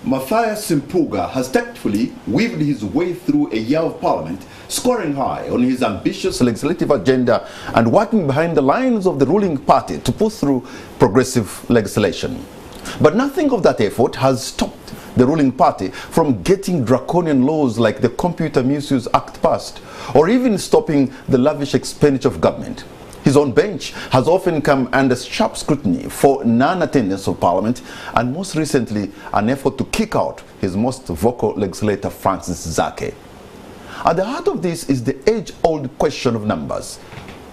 Matthias Mpuuga has tactfully weaved his way through a year of parliament, scoring high on his ambitious legislative agenda and working behind the lines of the ruling party to push through progressive legislation. But nothing of that effort has stopped the ruling party from getting draconian laws like the Computer Misuse Act passed, or even stopping the lavish expenditure of government. His own bench has often come under sharp scrutiny for non-attendance of parliament, and most recently an effort to kick out his most vocal legislator Francis Zaake. At the heart of this is the age-old question of numbers.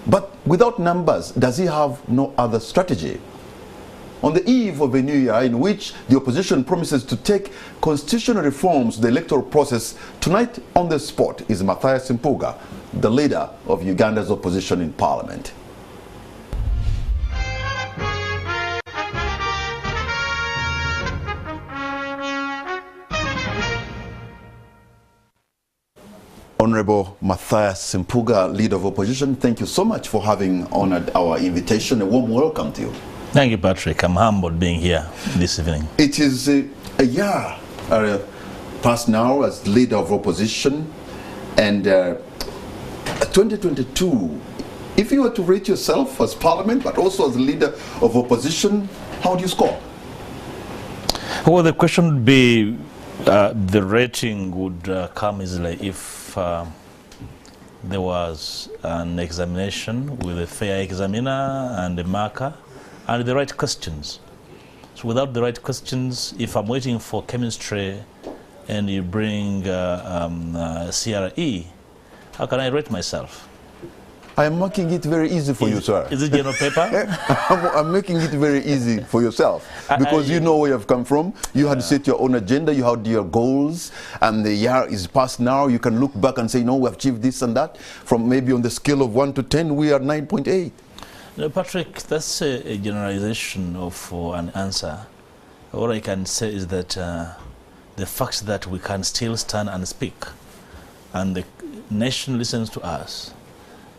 But without numbers, does he have no other strategy? On the eve of a new year in which the opposition promises to take constitutional reforms to the electoral process, tonight on the spot is Matthias Mpuuga, the leader of Uganda's opposition in parliament. Honorable Matthias Mpuuga, leader of opposition, thank you so much for having honored our invitation. A warm welcome to you. Thank you, Patrick. I'm humbled being here this evening. It is a year past now as leader of opposition, and 2022, if you were to rate yourself as parliament but also as leader of opposition, how do you score? Well, the question would be, the rating would come easily if there was an examination with a fair examiner and a marker and the right questions. So without the right questions, if I'm waiting for chemistry and you bring CRE, how can I rate myself? I'm making it very easy for you, sir. Is it general paper? I'm making it very easy for yourself because you know where you've come from. You had set your own agenda, you had your goals, and the year is past now. You can look back and say, no, we've achieved this and that. From maybe on the scale of 1 to 10, we are 9.8. No, Patrick, that's a generalization of an answer. All I can say is that the fact that we can still stand and speak, and the nation listens to us,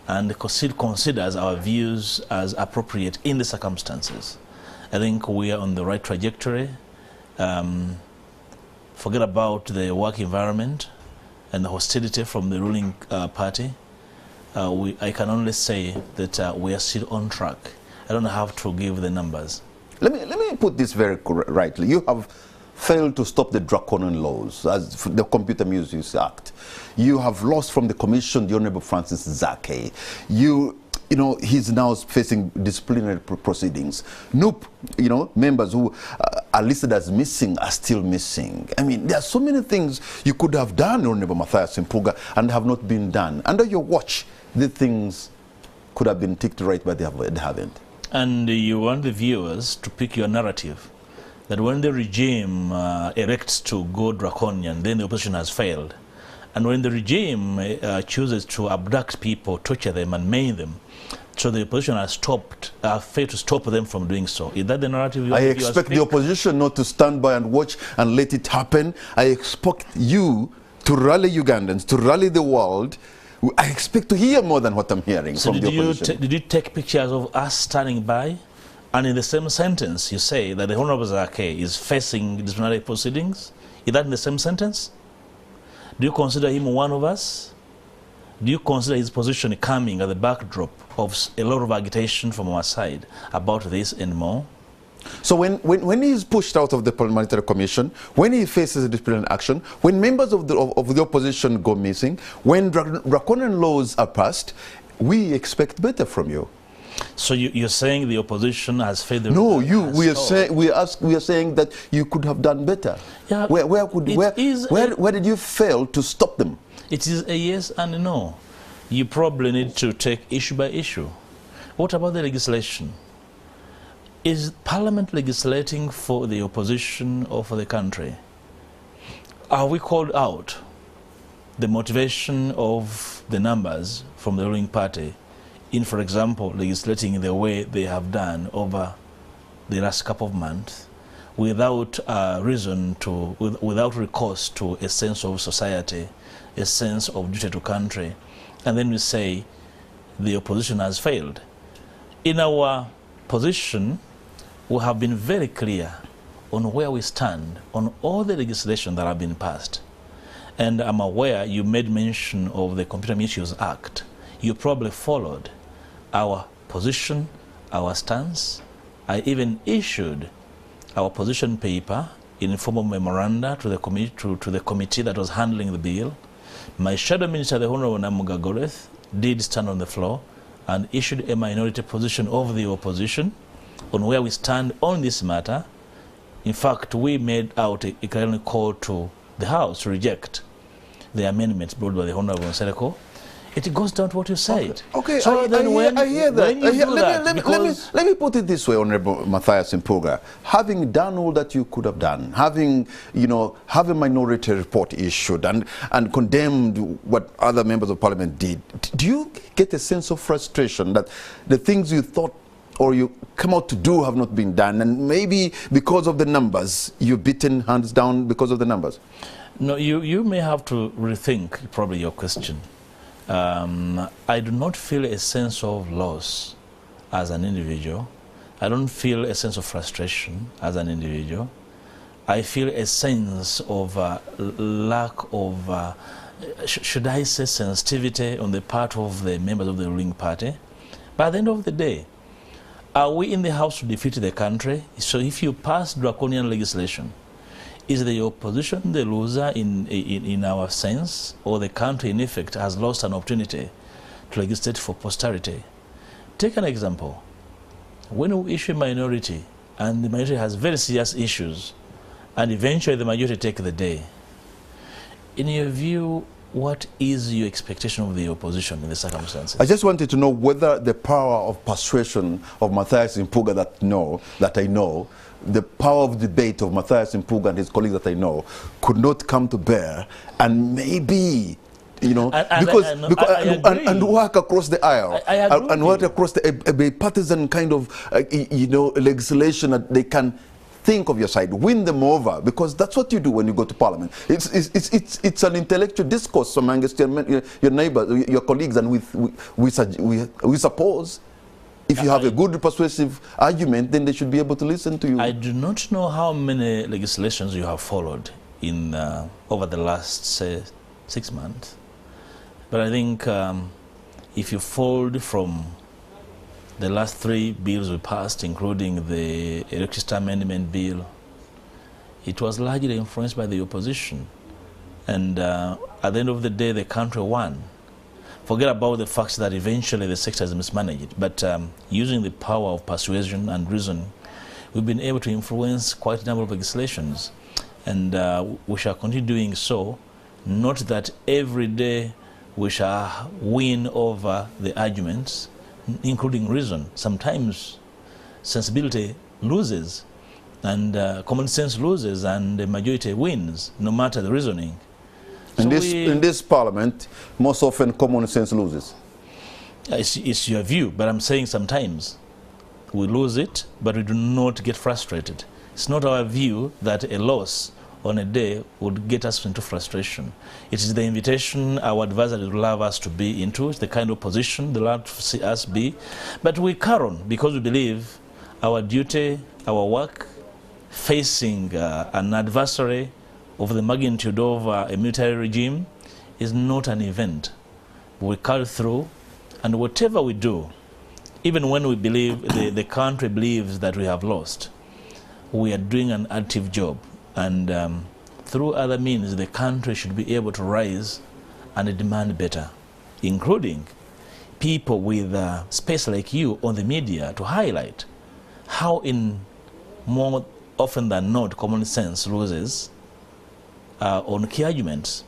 and still considers our views as appropriate in the circumstances. I think we are on the right trajectory. Forget about the work environment and the hostility from the ruling party. I can only say that we are still on track. I don't have to give the numbers. Let me put this very rightly. You have failed to stop the draconian laws, as the Computer Misuse Act. You have lost from the commission the Honorable Francis Zaake. You know, he's now facing disciplinary proceedings. Nope, you know, members who are listed as missing are still missing. I mean, there are so many things you could have done, Honorable Matthias Mpuuga, and have not been done. Under your watch, the things could have been ticked right, but they haven't. And you want the viewers to pick your narrative, that when the regime erects to go draconian, then the opposition has failed. And when the regime chooses to abduct people, torture them, and maim them, so the opposition has failed to stop them from doing so. Is that the narrative you want? I expect the opposition not to stand by and watch and let it happen. I expect you to rally Ugandans, to rally the world. I expect to hear more than what I'm hearing from the opposition. Did you take pictures of us standing by? And in the same sentence, you say that the Honorable Zaake is facing disciplinary proceedings? Is that in the same sentence? Do you consider him one of us? Do you consider his position coming at the backdrop of a lot of agitation from our side about this and more? So when he is pushed out of the parliamentary commission, when he faces a disciplinary action, when members of the opposition go missing, when draconian laws are passed, we expect better from you. So you're saying the opposition has failed? No, we are saying that you could have done better. Yeah, where did you fail to stop them? It is a yes and a no. You probably need to take issue by issue. What about the legislation? Is Parliament legislating for the opposition or for the country? Are we called out the motivation of the numbers from the ruling party in, for example, legislating the way they have done over the last couple of months without without recourse to a sense of society, a sense of duty to country, and then we say the opposition has failed? In our position, we have been very clear on where we stand on all the legislation that have been passed. And I'm aware you made mention of the Computer Misuse Act. You probably followed our position, our stance. I even issued our position paper in form of memoranda to the committee that was handling the bill. My shadow minister, the Honorable Namuga Goreth, did stand on the floor and issued a minority position of the opposition on where we stand on this matter. In fact, we made out a clear call to the House to reject the amendments brought by the Honorable Nsereko. It goes down to what you said. Okay, so I hear that. Let me put it this way, Honorable Matthias Mpuuga. Having done all that you could have done, having a minority report issued and condemned what other members of parliament did, do you get a sense of frustration that the things you thought or you come out to do have not been done, and maybe because of the numbers, you've beaten hands down because of the numbers? No, you may have to rethink probably your question. I do not feel a sense of loss as an individual. I don't feel a sense of frustration as an individual. I feel a sense of lack of, should I say, sensitivity on the part of the members of the ruling party. By the end of the day, are we in the House to defeat the country? So if you pass draconian legislation, is the opposition the loser in our sense, or the country in effect has lost an opportunity to legislate for posterity? Take an example. When we issue a minority, and the minority has very serious issues, and eventually the majority take the day, in your view, what is your expectation of the opposition in the circumstances? I just wanted to know whether the power of persuasion of Matthias Mpuuga that I know, the power of debate of Matthias Mpuuga and his colleagues that I know, could not come to bear, and maybe, and work across the aisle, and work across a partisan kind of, legislation that they can think of your side, win them over, because that's what you do when you go to parliament. It's an intellectual discourse amongst your neighbors, your colleagues, and we suppose if you have a good persuasive argument, then they should be able to listen to you. I do not know how many legislations you have followed in over the last, say, 6 months, but I think if you fold from the last 3 bills we passed, including the Electricity Amendment Bill, it was largely influenced by the opposition. And at the end of the day, the country won. Forget about the fact that eventually the sector is mismanaged, but using the power of persuasion and reason, we've been able to influence quite a number of legislations. And we shall continue doing so. Not that every day we shall win over the arguments, including reason. Sometimes sensibility loses, and common sense loses, and the majority wins, no matter the reasoning. In this parliament, most often common sense loses. It's your view, but I'm saying sometimes we lose it, but we do not get frustrated. It's not our view that a loss on a day would get us into frustration. It is the invitation our advisors would love us to be into. It's the kind of position they love to see us be. But we carry on because we believe our duty, our work, facing an adversary of the magnitude of a military regime is not an event. We carry through, and whatever we do, even when we believe, the country believes that we have lost, we are doing an active job. And through other means, the country should be able to rise and demand better, including people with space like you on the media to highlight how, in more often than not, common sense loses on key arguments.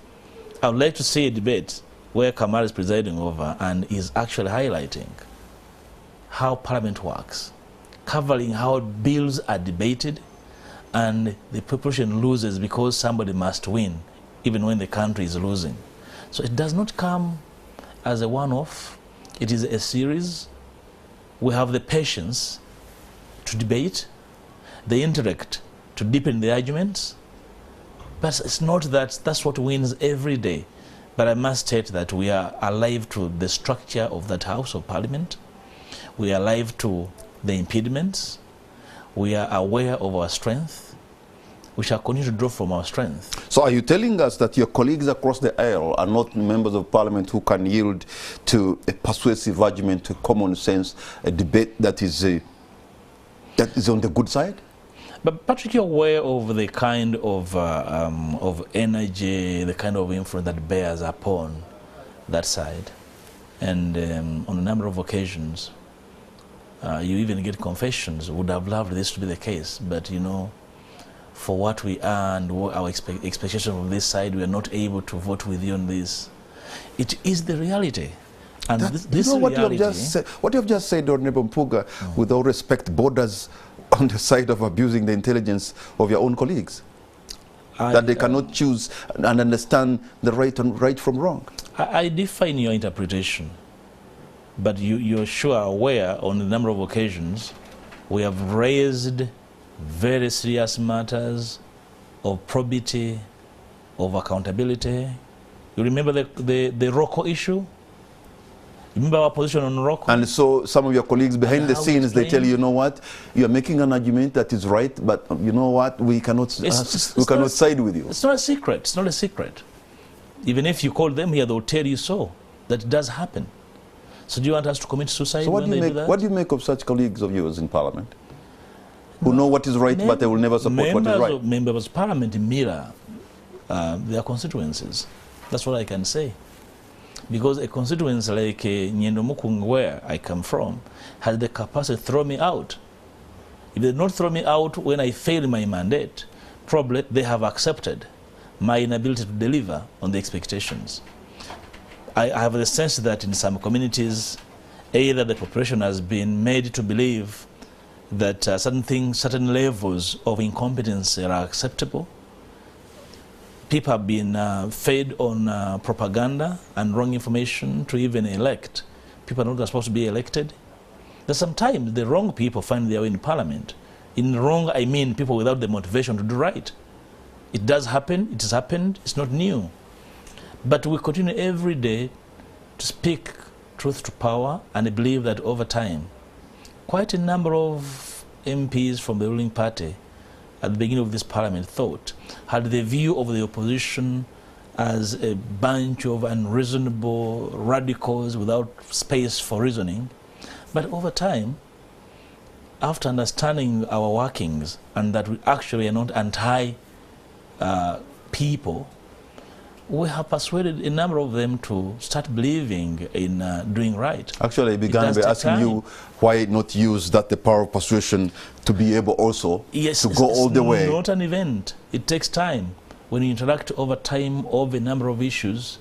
I would like to see a debate where Kamal is presiding over and is actually highlighting how Parliament works, covering how bills are debated, and the population loses because somebody must win, even when the country is losing. So it does not come as a one-off. It is a series. We have the patience to debate, the intellect to deepen the arguments, but it's not that that's what wins every day. But I must state that we are alive to the structure of that House of Parliament. We are alive to the impediments. We are aware of our strength, we shall continue to draw from our strength. So are you telling us that your colleagues across the aisle are not members of parliament who can yield to a persuasive argument, to common sense, a debate that is on the good side? But Patrick, you're aware of the kind of energy, the kind of influence that bears upon that side. And on a number of occasions, you even get confessions. Would have loved this to be the case, but you know, for what we are and what our expectation from this side, we are not able to vote with you on this. It is the reality. And this you know what reality, what you have just said, Honorable Mpuuga, with all respect, borders on the side of abusing the intelligence of your own colleagues. That they cannot choose and understand the right from wrong. I define your interpretation, but you're sure aware on a number of occasions we have raised very serious matters of probity, of accountability. You remember the ROCO issue? Remember our position on ROCO? And so some of your colleagues behind the scenes, they tell you, you know what, you are making an argument that is right, but you know what, we cannot side with you. It's not a secret. It's not a secret. Even if you call them here, they'll tell you so. That does happen. So do you want us to commit suicide when they do that? What do you make of such colleagues of yours in Parliament? Who know what is right, but they will never support what is right? Members of Parliament mirror their constituencies. That's what I can say. Because a constituency like Nyendomukung, where I come from, has the capacity to throw me out. If they not throw me out when I fail my mandate, probably they have accepted my inability to deliver on the expectations. I have the sense that in some communities, either the population has been made to believe that certain levels of incompetence are acceptable. People have been fed on propaganda and wrong information to even elect. People are not supposed to be elected. There's sometimes the wrong people find their way in Parliament. In wrong, I mean people without the motivation to do right. It does happen, it has happened, it's not new. But we continue every day to speak truth to power, and I believe that over time, quite a number of MPs from the ruling party at the beginning of this parliament had the view of the opposition as a bunch of unreasonable radicals without space for reasoning. But over time, after understanding our workings and that we actually are not anti-people, we have persuaded a number of them to start believing in doing right. Actually, I began by asking you why not use the power of persuasion to be able also to go all the way. It's not an event. It takes time. When you interact over time over a number of issues,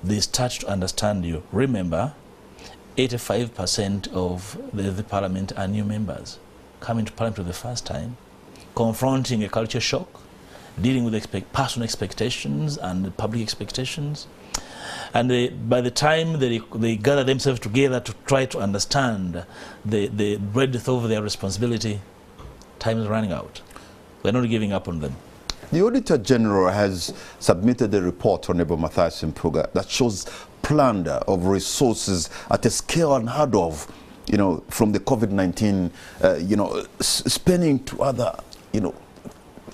they start to understand you. Remember, 85% of the parliament are new members coming to parliament for the first time, confronting a culture shock, dealing with personal expectations and public expectations. And by the time they gather themselves together to try to understand the breadth of their responsibility, time is running out. We're not giving up on them. The Auditor General has submitted a report, Honorable Matthias Mpuuga, that shows plunder of resources at a scale unheard of, you know, from the COVID-19, spending to other,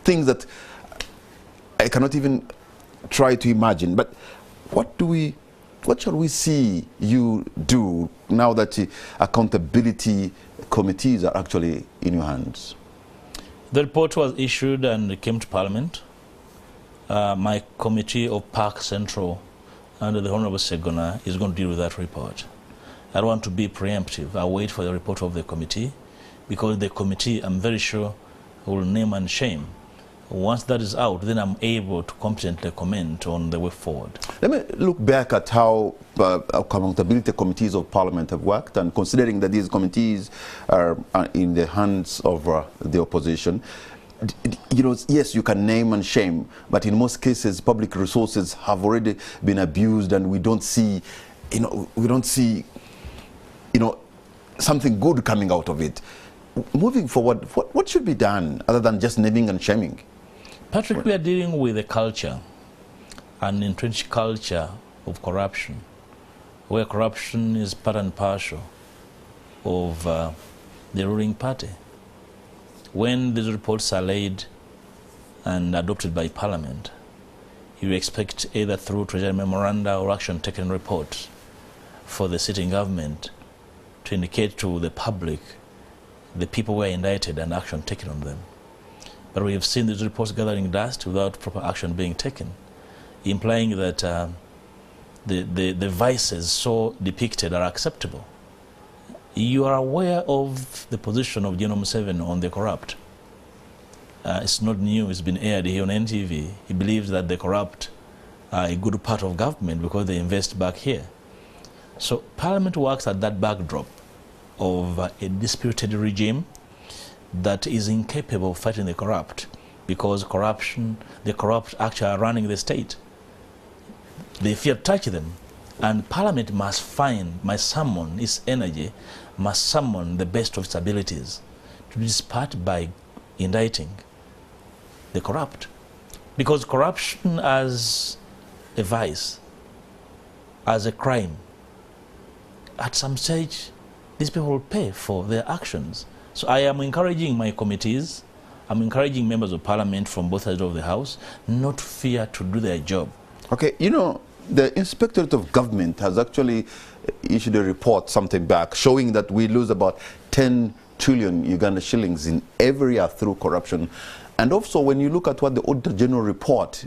things that I cannot even try to imagine. But what shall we see you do now that the accountability committees are actually in your hands? The report was issued and came to Parliament. My committee of Park Central under the Honorable Segona is going to deal with that report. I don't want to be preemptive. I'll wait for the report of the committee, because the committee, I'm very sure, will name and shame. Once that is out, then I'm able to competently comment on the way forward. Let me look back at how accountability committees of Parliament have worked, and considering that these committees are in the hands of the opposition, yes, you can name and shame, but in most cases, public resources have already been abused, and we don't see, something good coming out of it. Moving forward, what should be done other than just naming and shaming? Patrick, we are dealing with a culture, an entrenched culture of corruption, where corruption is part and parcel of the ruling party. When these reports are laid, and adopted by Parliament, you expect either through Treasury memoranda or action taken report for the sitting government to indicate to the public the people were indicted and action taken on them. But we have seen these reports gathering dust without proper action being taken, implying that the vices so depicted are acceptable. You are aware of the position of General Museveni on the corrupt. It's not new, it's been aired here on NTV. He believes that the corrupt are a good part of government because they invest back here. So Parliament works at that backdrop of a disputed regime that is incapable of fighting the corrupt, because the corrupt actually are running the state. They fear to touch them, and Parliament must summon its energy, must summon the best of its abilities to do this part by indicting the corrupt. Because corruption as a vice, as a crime, at some stage, these people will pay for their actions. So I am encouraging my committees, I'm encouraging members of Parliament from both sides of the House not to fear to do their job. Okay, you know, the Inspectorate of Government has actually issued a report sometime back showing that we lose about 10 trillion Uganda shillings in every year through corruption. And also, when you look at what the Auditor General report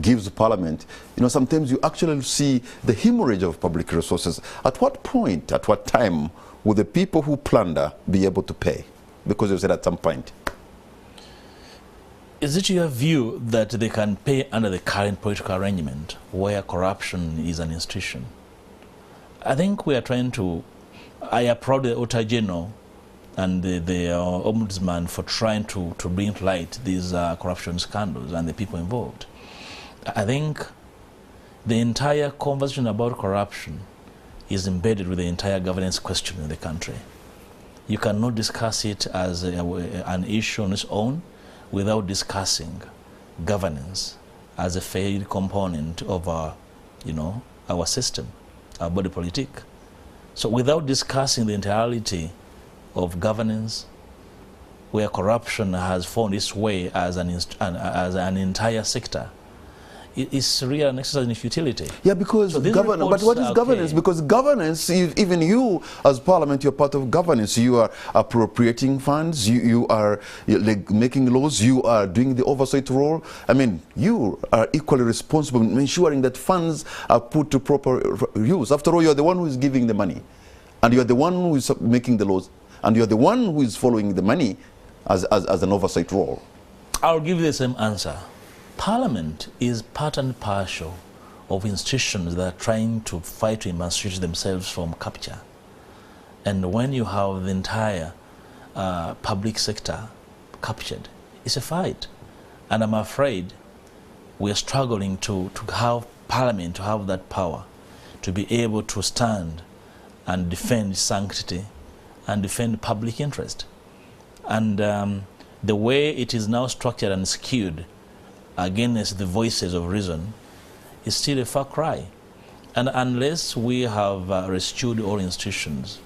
gives Parliament, you know, sometimes you actually see the hemorrhage of public resources. At what point, at what time, will the people who plunder be able to pay? Because you said at some point. Is it your view that they can pay under the current political arrangement where corruption is an institution? I think we are trying to, I applaud the Auditor General and the Ombudsman for trying to bring to light these corruption scandals and the people involved. I think the entire conversation about corruption is embedded with the entire governance question in the country. You cannot discuss it as an issue on its own without discussing governance as a failed component of our, our system, our body politic. So without discussing the entirety of governance, where corruption has found its way as an entire sector, it's really an exercise in futility. Yeah, because governance, but what is governance? Because governance, even you as Parliament, you're part of governance. You are appropriating funds, you are like making laws, you are doing the oversight role. I mean, you are equally responsible in ensuring that funds are put to proper use. After all, you're the one who is giving the money, and you're the one who is making the laws, and you're the one who is following the money as an oversight role. I'll give you the same answer. Parliament is part and parcel of institutions that are trying to fight to emancipate themselves from capture. And when you have the entire public sector captured, it's a fight. And I'm afraid we're struggling to have Parliament, to have that power, to be able to stand and defend sanctity and defend public interest. And the way it is now structured and skewed against the voices of reason is still a far cry. And unless we have restored all institutions,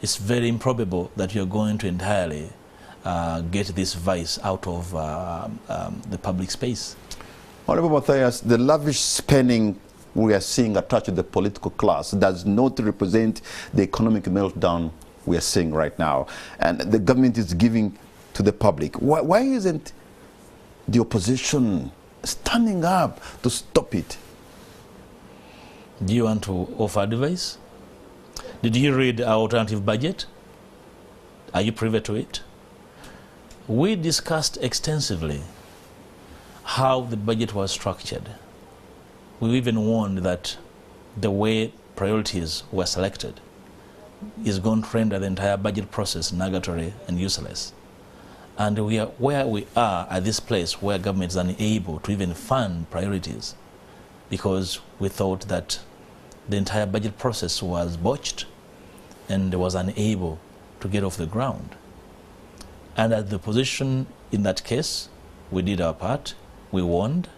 it's very improbable that you're going to entirely get this vice out of the public space. Honorable Matthias, the lavish spending we are seeing attached to the political class does not represent the economic meltdown we are seeing right now. And the government is giving to the public. Why isn't the opposition standing up to stop it? Do you want to offer advice? Did you read our alternative budget? Are you privy to it? We discussed extensively how the budget was structured. We even warned that the way priorities were selected is going to render the entire budget process nugatory and useless. And we are where we are at this place where government is unable to even fund priorities because we thought that the entire budget process was botched and was unable to get off the ground. And at the position in that case, we did our part, we warned,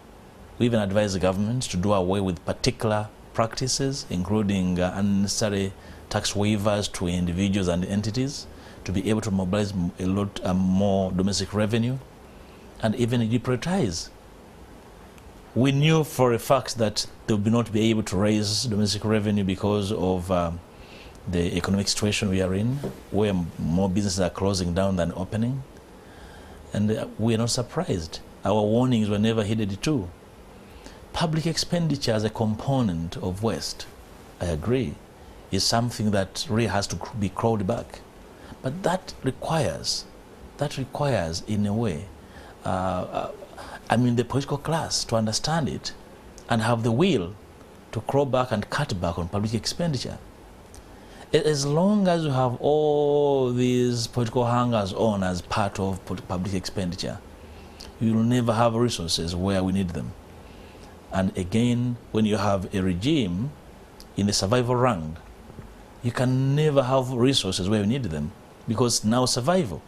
we even advised the government to do away with particular practices, including unnecessary tax waivers to individuals and entities, to be able to mobilize a lot more domestic revenue. and even deprioritize. We knew for a fact that they would not be able to raise domestic revenue because of the economic situation we are in, where more businesses are closing down than opening. And we are not surprised. Our warnings were never heeded too. Public expenditure as a component of waste, I agree, is something that really has to be crawled back. But that requires in a way, the political class to understand it and have the will to crawl back and cut back on public expenditure. As long as you have all these political hangers on as part of public expenditure, you will never have resources where we need them. And again, when you have a regime in the survival rank, you can never have resources where you need them, because now survival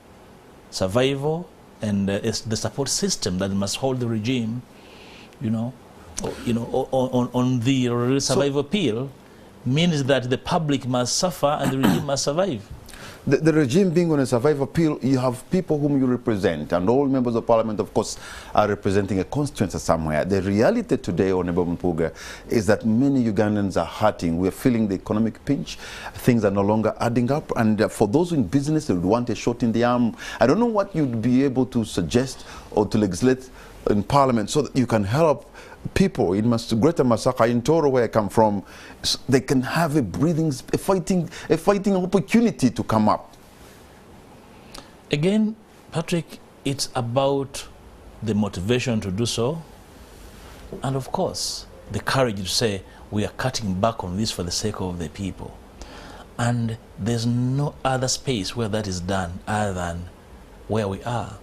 and the support system that must hold the regime, on the survival appeal, means that the public must suffer and the regime must survive. The regime being on a survival appeal, you have people whom you represent, and all members of parliament, of course, are representing a constituency somewhere. The reality today, Honorable Mpuuga, is that many Ugandans are hurting. We're feeling the economic pinch. Things are no longer adding up, and for those in business, they would want a shot in the arm. I don't know what you'd be able to suggest or to legislate in parliament so that you can help people in Greater Masaka, in Toro, where I come from, so they can have a fighting opportunity to come up. Again, Patrick, it's about the motivation to do so, and of course, the courage to say we are cutting back on this for the sake of the people. And there's no other space where that is done other than where we are.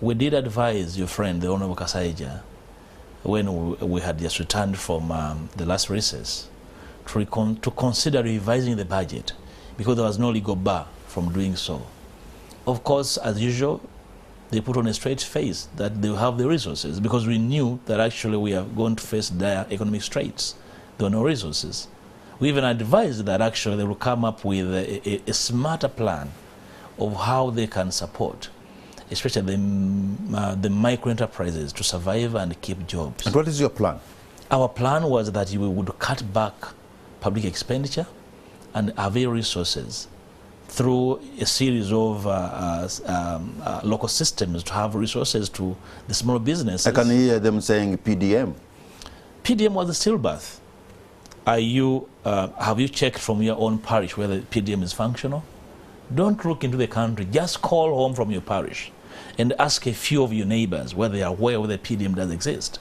We did advise your friend, the Honorable Kasaija, when we had just returned from the last recess, to consider revising the budget, because there was no legal bar from doing so. Of course, as usual, they put on a straight face that they will have the resources, because we knew that actually we are going to face dire economic straits. There were no resources. We even advised that actually they will come up with a smarter plan of how they can support, especially the micro-enterprises, to survive and keep jobs. And what is your plan? Our plan was that we would cut back public expenditure and avail resources through a series of local systems to have resources to the small businesses. I can hear them saying PDM. PDM was a stillbirth. Have you checked from your own parish whether PDM is functional? Don't look into the country. Just call home from your parish and ask a few of your neighbors whether they are aware whether PDM does exist.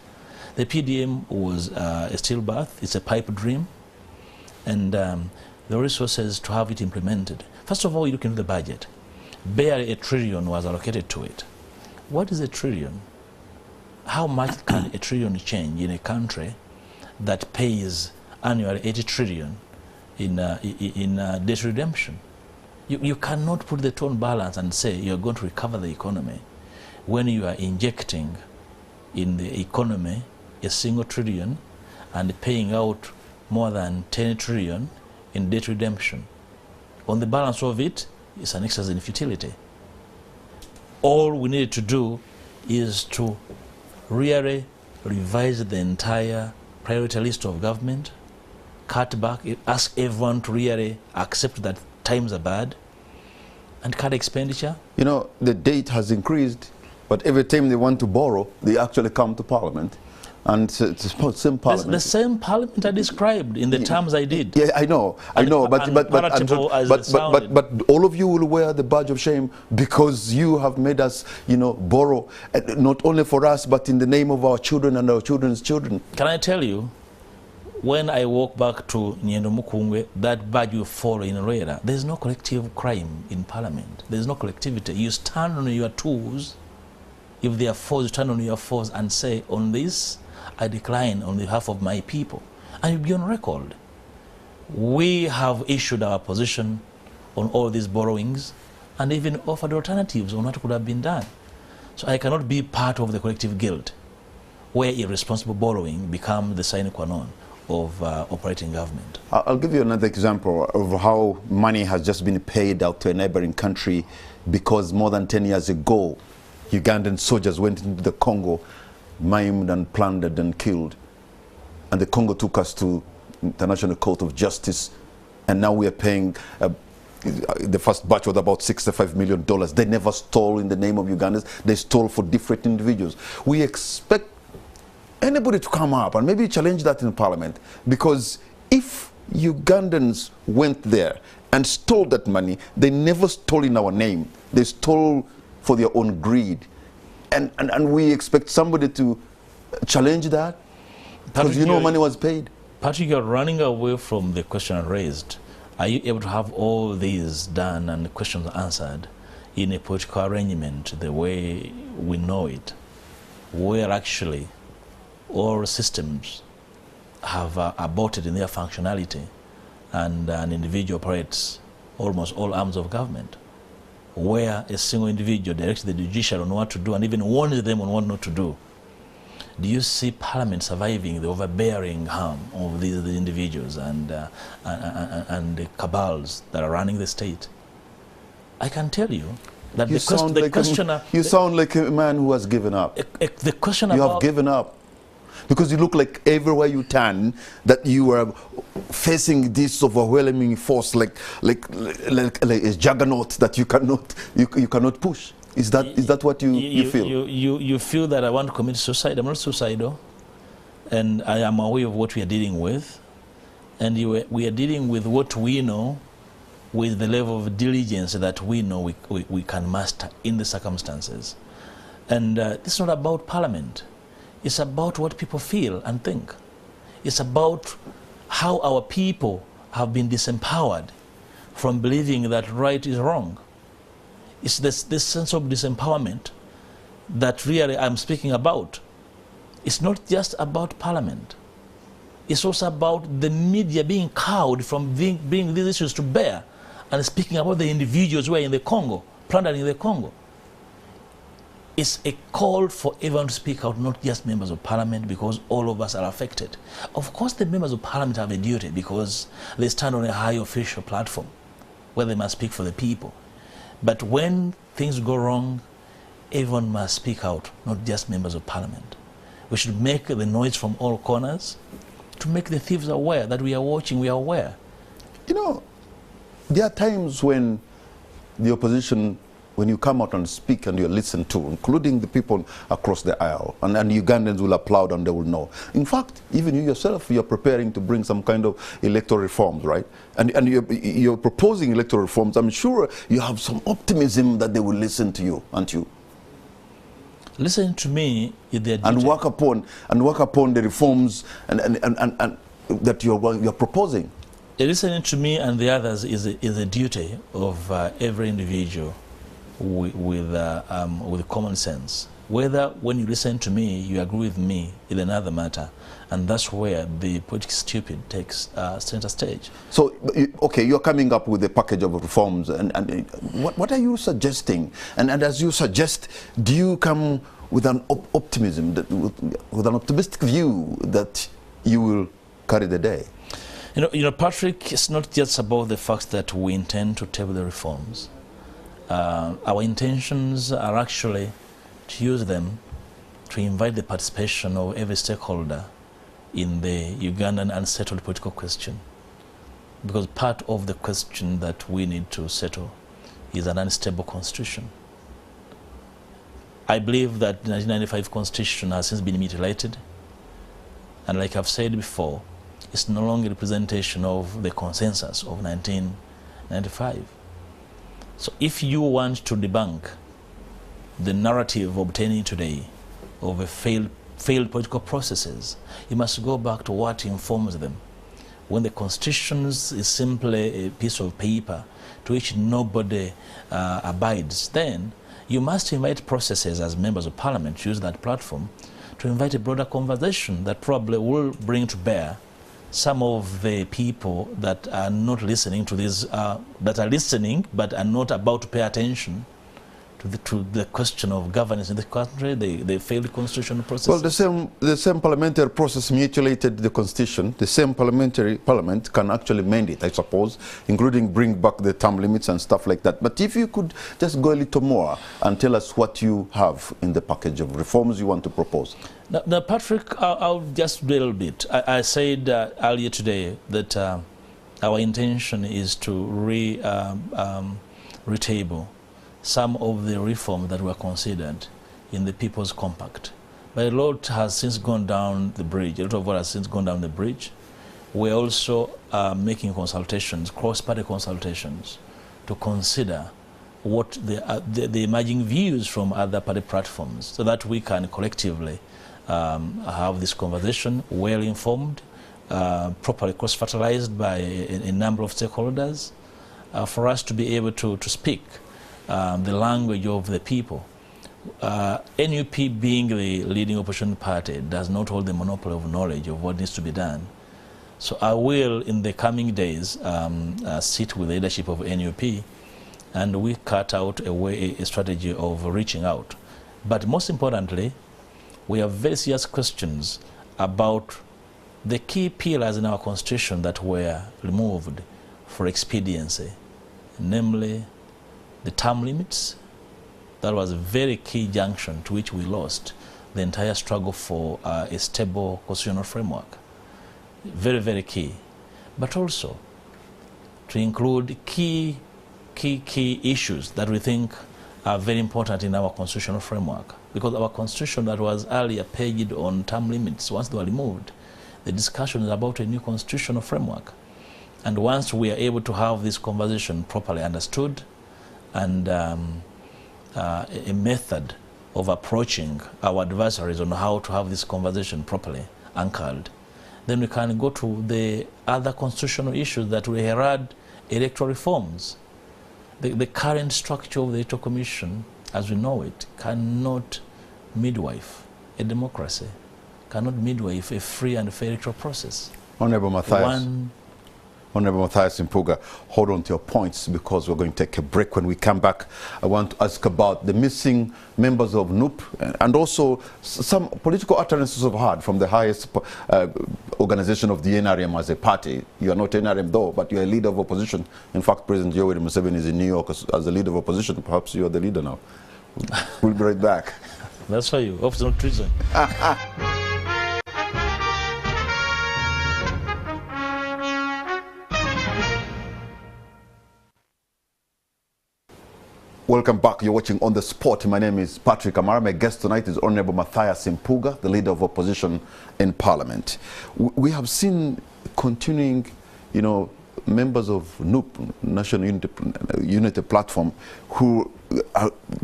The PDM was a stillbirth. It's a pipe dream, and the resources to have it implemented. First of all, you look into the budget. Barely $1 trillion was allocated to it. What is $1 trillion? How much can $1 trillion change in a country that pays annually $80 trillion in debt redemption? You cannot put the two on balance and say you're going to recover the economy when you are injecting in the economy a single $1 trillion and paying out more than $10 trillion in debt redemption. On the balance of it, it's an exercise in futility. All we need to do is to really revise the entire priority list of government, cut back, ask everyone to really accept that times are bad, and cut expenditure. You know, the debt has increased, but every time they want to borrow, they actually come to Parliament. And it's the same Parliament. The same Parliament I described in the terms I did. Yeah, I know, but all of you will wear the badge of shame because you have made us, borrow, not only for us, but in the name of our children and our children's children. Can I tell you, when I walk back to Nyendo Mukungwe, that badge will fall in Rera. There's no collective crime in Parliament. There's no collectivity. You stand on your tools. If they are fours, you stand on your fours and say, on this, I decline on behalf of my people. And you'll be on record. We have issued our position on all these borrowings and even offered alternatives on what could have been done. So I cannot be part of the collective guilt where irresponsible borrowing becomes the sine qua non of operating government. I'll give you another example of how money has just been paid out to a neighboring country because more than 10 years ago, Ugandan soldiers went into the Congo, maimed and plundered and killed. And the Congo took us to International Court of Justice, and now we are paying, the first batch was about $65 million. They never stole in the name of Ugandans, they stole for different individuals. We expect anybody to come up and maybe challenge that in Parliament, because if Ugandans went there and stole that money, they never stole in our name. They stole for their own greed. And we expect somebody to challenge that, because you know money was paid. Patrick, you're running away from the question I raised. Are you able to have all these done and the questions answered in a political arrangement the way we know it, where actually all systems have aborted in their functionality and an individual operates almost all arms of government, where a single individual directs the judiciary on what to do and even warns them on what not to do? Do you see Parliament surviving the overbearing harm of these individuals and the cabals that are running the state? I can tell you that you sound like a man who has given up. The question you have given up, because you look like everywhere you turn that you are facing this overwhelming force, like a juggernaut that you cannot push. Is that what you feel? You feel that I want to commit suicide. I'm not suicidal, and I am aware of what we are dealing with, and we are dealing with what we know, with the level of diligence that we know we can master in the circumstances. And it's not about Parliament. It's about what people feel and think. It's about how our people have been disempowered from believing that right is wrong. It's this sense of disempowerment that really I'm speaking about. It's not just about Parliament. It's also about the media being cowed from bringing these issues to bear and speaking about the individuals who are in the Congo, plundering the Congo. It's a call for everyone to speak out, not just members of Parliament, because all of us are affected. Of course, the members of Parliament have a duty because they stand on a high official platform where they must speak for the people. But when things go wrong, everyone must speak out, not just members of Parliament. We should make the noise from all corners to make the thieves aware that we are watching, we are aware. You know, there are times when the opposition, when you come out and speak and you're listened to, including the people across the aisle, and Ugandans will applaud and they will know. In fact, even you yourself, you're preparing to bring some kind of electoral reforms, right? And you're proposing electoral reforms. I'm sure you have some optimism that they will listen to you, aren't you? Listen to me is their duty. And work upon the reforms and that you're proposing. Listening to me and the others is a duty of every individual with common sense. Whether when you listen to me, you agree with me is another matter. And that's where the political stupid takes center stage. So, okay, you're coming up with a package of reforms, and what are you suggesting? And as you suggest, do you come with an optimism, with an optimistic view that you will carry the day? You know, Patrick, it's not just about the fact that we intend to table the reforms. Our intentions are actually to use them to invite the participation of every stakeholder in the Ugandan unsettled political question. Because part of the question that we need to settle is an unstable constitution. I believe that the 1995 constitution has since been mutilated, and like I've said before, it's no longer a representation of the consensus of 1995. So if you want to debunk the narrative obtaining today of a failed political processes, you must go back to what informs them. When the constitution is simply a piece of paper to which nobody abides, then you must invite processes as members of Parliament to use that platform to invite a broader conversation that probably will bring to bear some of the people that are not listening to this, that are listening but are not about to pay attention to the question of governance in the country. They failed constitutional process. Well, the same parliamentary process mutilated the constitution. The same parliament can actually mend it, I suppose, including bring back the term limits and stuff like that. But if you could just go a little more and tell us what you have in the package of reforms you want to propose. Now Patrick, I'll just do a little bit. I said earlier today that our intention is to retable some of the reforms that were considered in the People's Compact. But a lot has since gone down the bridge. A lot of what has since gone down the bridge. We're also making consultations, cross-party consultations, to consider what the emerging views from other party platforms, so that we can collectively have this conversation well-informed, properly cross-fertilized by a number of stakeholders, for us to be able to speak the language of the people. NUP, being the leading opposition party, does not hold the monopoly of knowledge of what needs to be done. So I will, in the coming days, sit with the leadership of NUP, and we cut out a strategy of reaching out. But most importantly, we have very serious questions about the key pillars in our constitution that were removed for expediency, namely the term limits. That was a very key junction to which we lost the entire struggle for a stable constitutional framework. Very, very key. But also to include key issues that we think are very important in our constitutional framework. Because our constitution that was earlier pegged on term limits, once they were removed, the discussion is about a new constitutional framework. And once we are able to have this conversation properly understood, and a method of approaching our adversaries on how to have this conversation properly anchored, then we can go to the other constitutional issues that we had. Electoral reforms. The current structure of the Electoral Commission, as we know it, cannot midwife a democracy, cannot midwife a free and fair electoral process. Honorable Matthias Mpuuga, hold on to your points, because we're going to take a break. When we come back, I want to ask about the missing members of NUP and also some political utterances I've heard from the highest organization of the NRM as a party. You are not NRM though, but you're a leader of opposition. In fact, President Yoweri Museveni is in New York as a leader of opposition. Perhaps you're the leader now. We'll be right back. That's for you. Hope it's not treason. Welcome back. You're watching On the Spot. My name is Patrick Amara. My guest tonight is Honorable Matthias Mpuuga, the leader of opposition in Parliament. We have seen continuing, members of NUP, National Unity Platform, who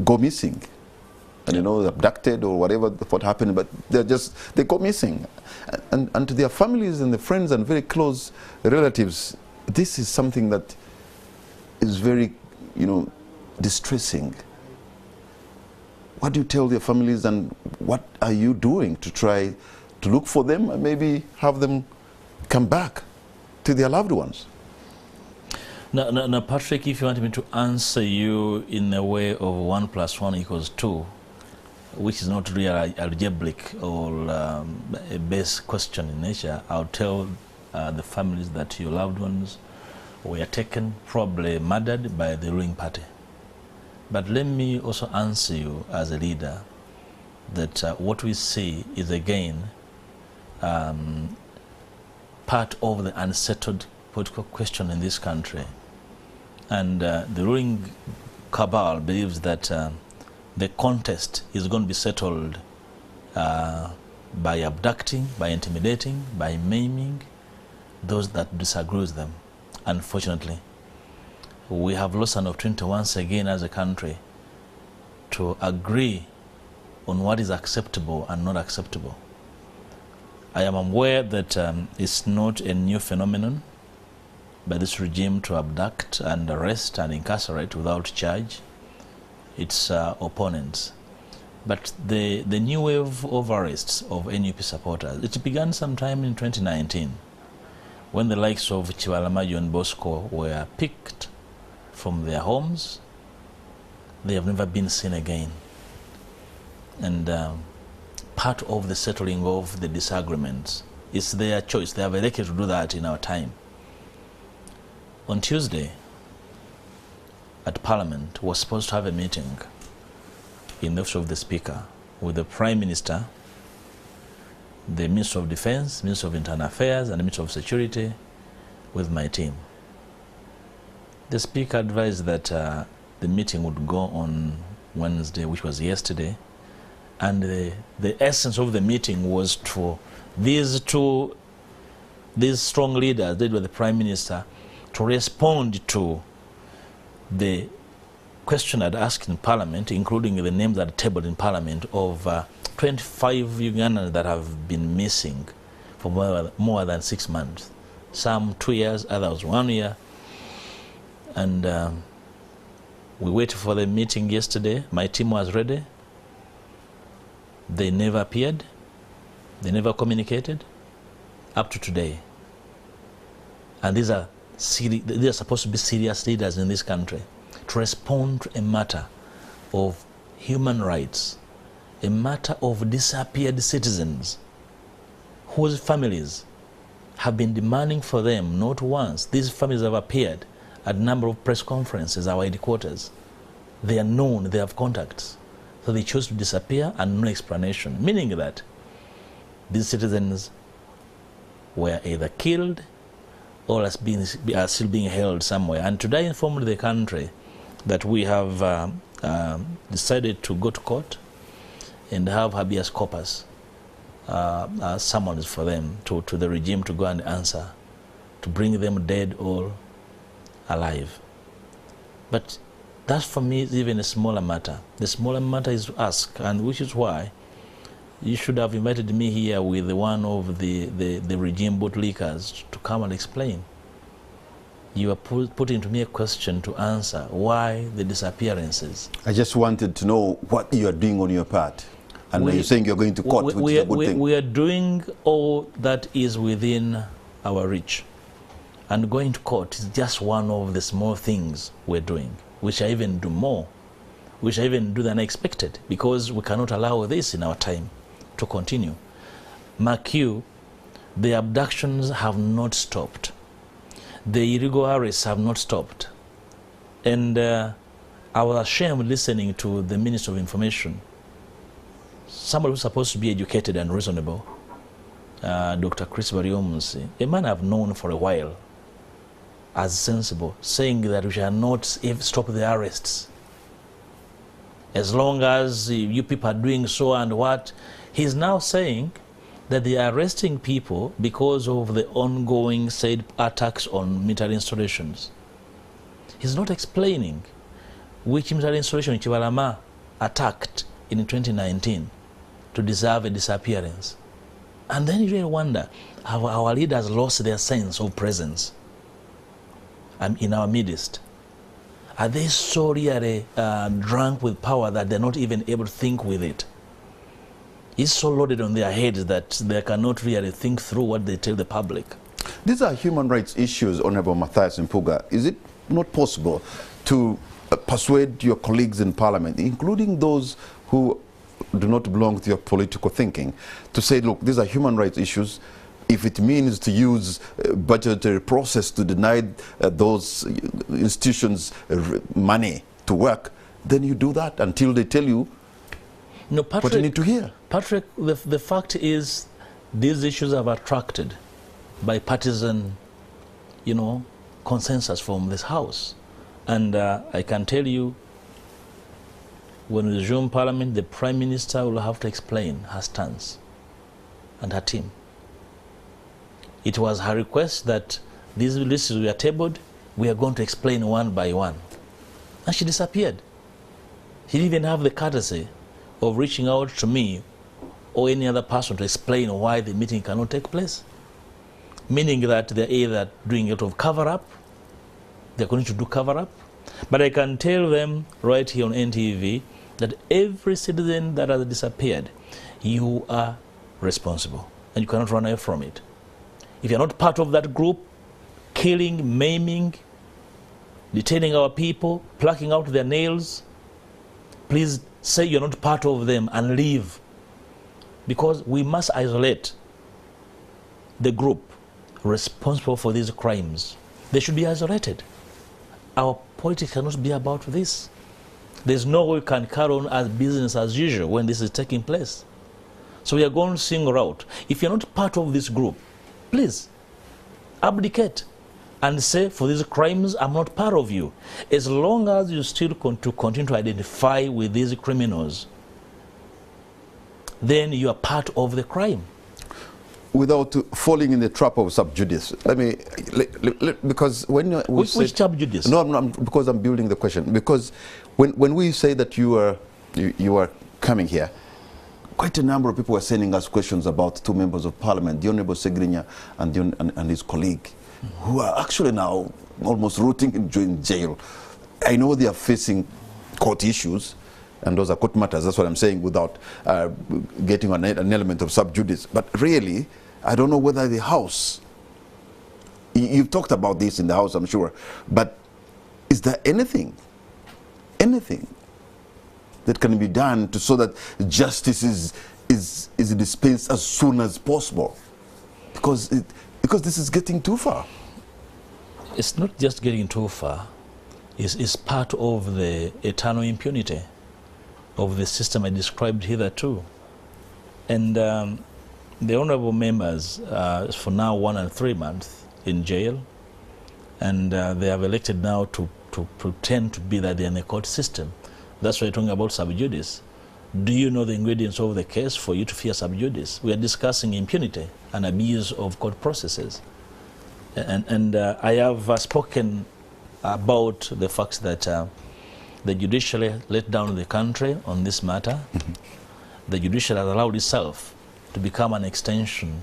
go missing. And, abducted or whatever what happened, but they go missing. And to their families and their friends and very close relatives, this is something that is very, distressing. What do you tell their families, and what are you doing to try to look for them and maybe have them come back to their loved ones? Now, Patrick, if you want me to answer you in a way of 1 + 1 = 2, which is not really algebraic or a base question in nature, I'll tell the families that your loved ones were taken, probably murdered by the ruling party. But let me also answer you as a leader that what we see is again part of the unsettled political question in this country. And the ruling cabal believes that the contest is going to be settled by abducting, by intimidating, by maiming those that disagree with them. Unfortunately, we have lost an opportunity once again as a country to agree on what is acceptable and not acceptable. I am aware that it's not a new phenomenon by this regime to abduct and arrest and incarcerate without charge its opponents. But the new wave of arrests of NUP supporters, it began sometime in 2019 when the likes of Chibalamayo and Bosco were picked from their homes, they have never been seen again. And part of the settling of the disagreements is their choice. They have elected to do that in our time. On Tuesday, at Parliament, we were supposed to have a meeting in the office of the Speaker with the Prime Minister, the Minister of Defense, Minister of Internal Affairs, and the Minister of Security, with my team. The Speaker advised that the meeting would go on Wednesday, which was yesterday, and the essence of the meeting was to these strong leaders, led by the Prime Minister, to respond to the question I'd asked in Parliament, including the names that are tabled in Parliament, of 25 Ugandans that have been missing for more than 6 months. Some 2 years, others 1 year. And we waited for the meeting yesterday. My team was ready. They never appeared. They never communicated up to today. And these are supposed to be serious leaders in this country, to respond to a matter of human rights, a matter of disappeared citizens whose families have been demanding for them, not once. These families have appeared at a number of press conferences, our headquarters. They are known, they have contacts. So they chose to disappear and no explanation, meaning that these citizens were either killed or are still being held somewhere. And today I informed the country that we have decided to go to court and have habeas corpus summons for them, to the regime, to go and answer, to bring them dead or alive. But that for me is even a smaller matter. The smaller matter is to ask, and which is why you should have invited me here with one of the regime bootlickers to come and explain. You are putting to me a question to answer. Why the disappearances? I just wanted to know what you are doing on your part. And when you're saying you're going to court, which is a good thing. We are doing all that is within our reach. And going to court is just one of the small things we're doing. We shall even do more. We shall even do than expected, because we cannot allow this in our time to continue. Mark you, the abductions have not stopped. The illegal arrests have not stopped. And I was ashamed listening to the Minister of Information, somebody who's supposed to be educated and reasonable, Dr. Chris Bariomusi, a man I've known for a while as sensible, saying that we shall not stop the arrests. As long as you people are doing so and what, he's now saying that they are arresting people because of the ongoing said attacks on military installations. He's not explaining which military installation Chibalama attacked in 2019 to deserve a disappearance. And then you really wonder how our leaders lost their sense of presence in our midst. Are they so really drunk with power that they're not even able to think with it? It's so loaded on their heads that they cannot really think through what they tell the public. These are human rights issues, Honorable Matthias Mpuuga. Is it not possible to persuade your colleagues in Parliament, including those who do not belong to your political thinking, to say, look, these are human rights issues. If it means to use budgetary process to deny those institutions money to work, then you do that until they tell you what you need to hear. Patrick, the fact is these issues have attracted bipartisan, consensus from this House. And I can tell you, when we resume Parliament, the Prime Minister will have to explain her stance and her team. It was her request that these lists were tabled, we are going to explain one by one. And she disappeared. She didn't even have the courtesy of reaching out to me or any other person to explain why the meeting cannot take place. Meaning that they're either doing it of cover-up, they're going to do cover-up, but I can tell them right here on NTV that every citizen that has disappeared, you are responsible and you cannot run away from it. If you're not part of that group, killing, maiming, detaining our people, plucking out their nails, please say you're not part of them and leave. Because we must isolate the group responsible for these crimes. They should be isolated. Our politics cannot be about this. There's no way we can carry on as business as usual when this is taking place. So we are going to single out. If you're not part of this group, please abdicate and say, for these crimes, I'm not part of you. As long as you still continue to identify with these criminals, then you are part of the crime. Without falling in the trap of sub judice, because when which sub judice? No, because I'm building the question. Because when we say that you are coming here, quite a number of people are sending us questions about two members of parliament, the Honorable Segrinya and his colleague, who are actually now almost rotting in jail. I know they are facing court issues, and those are court matters. That's what I'm saying, without getting an element of sub judice. But really, I don't know whether the House, you've talked about this in the House, I'm sure, but is there anything that can be done so that justice is dispensed as soon as possible? Because this is getting too far. It's not just getting too far. It's part of the eternal impunity of the system I described hitherto. And the honorable members, for now 1 and 3 months in jail, and they have elected now to pretend to be that they're in the court system. That's why you're talking about sub judice. Do you know the ingredients of the case for you to fear sub judice? We are discussing impunity and abuse of court processes. And I have spoken about the fact that the judiciary let down the country on this matter. The judiciary has allowed itself to become an extension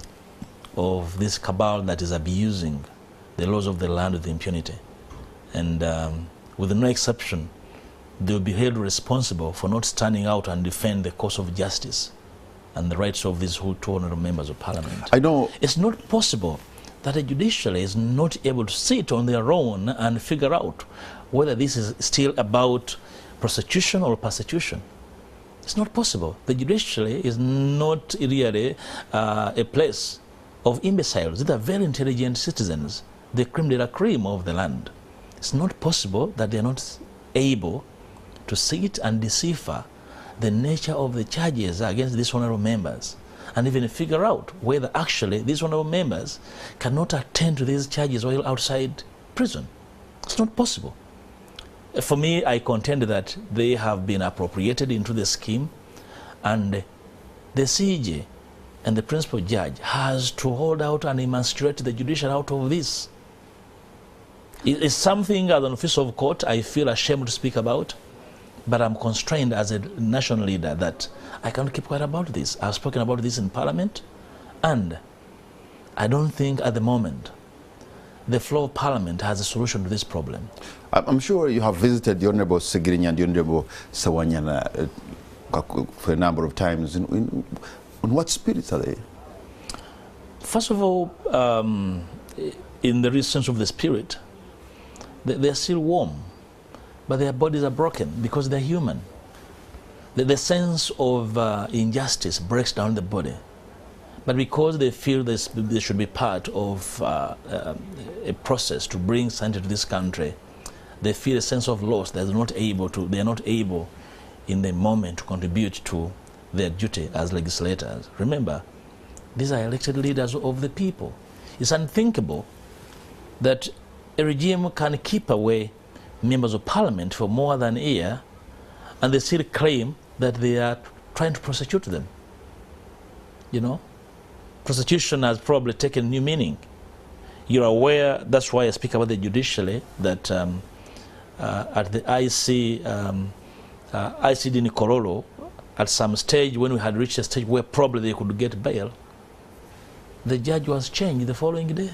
of this cabal that is abusing the laws of the land with impunity. And with no exception, they will be held responsible for not standing out and defend the cause of justice and the rights of these 200 members of parliament. I know it's not possible that a judiciary is not able to sit on their own and figure out whether this is still about prosecution or persecution. It's not possible. The judiciary is not really a place of imbeciles. These are very intelligent citizens, the creme de la creme of the land. It's not possible that they're not able to sit and decipher the nature of the charges against these honorable members and even figure out whether actually these honorable members cannot attend to these charges while outside prison. It's not possible. For me, I contend that they have been appropriated into the scheme, and the CJ and the principal judge has to hold out and emasculate the judiciary out of this. It's something as an officer of court I feel ashamed to speak about, but I'm constrained as a national leader that I can't keep quiet about this. I've spoken about this in Parliament, and I don't think at the moment the floor of Parliament has a solution to this problem. I'm sure you have visited the Honorable Segrinya and the Honorable Sawanyana for a number of times. In what spirits are they? First of all, in the real sense of the spirit, they're still warm, but their bodies are broken because they're human. The sense of injustice breaks down the body. But because they feel they should be part of a process to bring sanity to this country, they feel a sense of loss. They are not able in the moment to contribute to their duty as legislators. Remember, these are elected leaders of the people. It's unthinkable that a regime can keep away members of parliament for more than a year and they still claim that they are trying to prosecute them. You know? Prosecution has probably taken new meaning. You're aware, that's why I speak about the judiciary, that at the ICD Nikorolo, at some stage when we had reached a stage where probably they could get bail, the judge was changed the following day.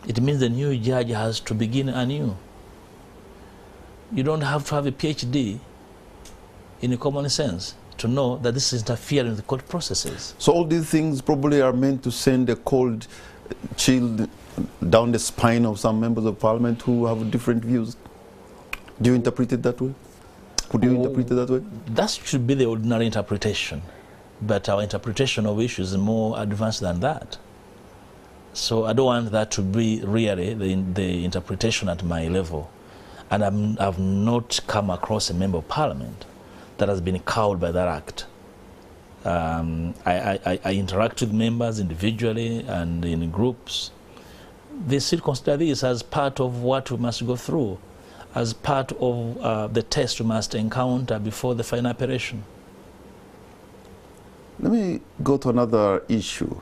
It means the new judge has to begin anew. You don't have to have a PhD in a common sense to know that this is interfering with the court processes. So all these things probably are meant to send a cold chill down the spine of some members of parliament who have different views. Do you interpret it that way? Could you interpret it that way? That should be the ordinary interpretation. But our interpretation of issues is more advanced than that. So I don't want that to be really the interpretation at my level. And I've not come across a member of parliament that has been cowed by that act. I interact with members individually and in groups. They still consider this as part of what we must go through, as part of the test we must encounter before the final operation. Let me go to another issue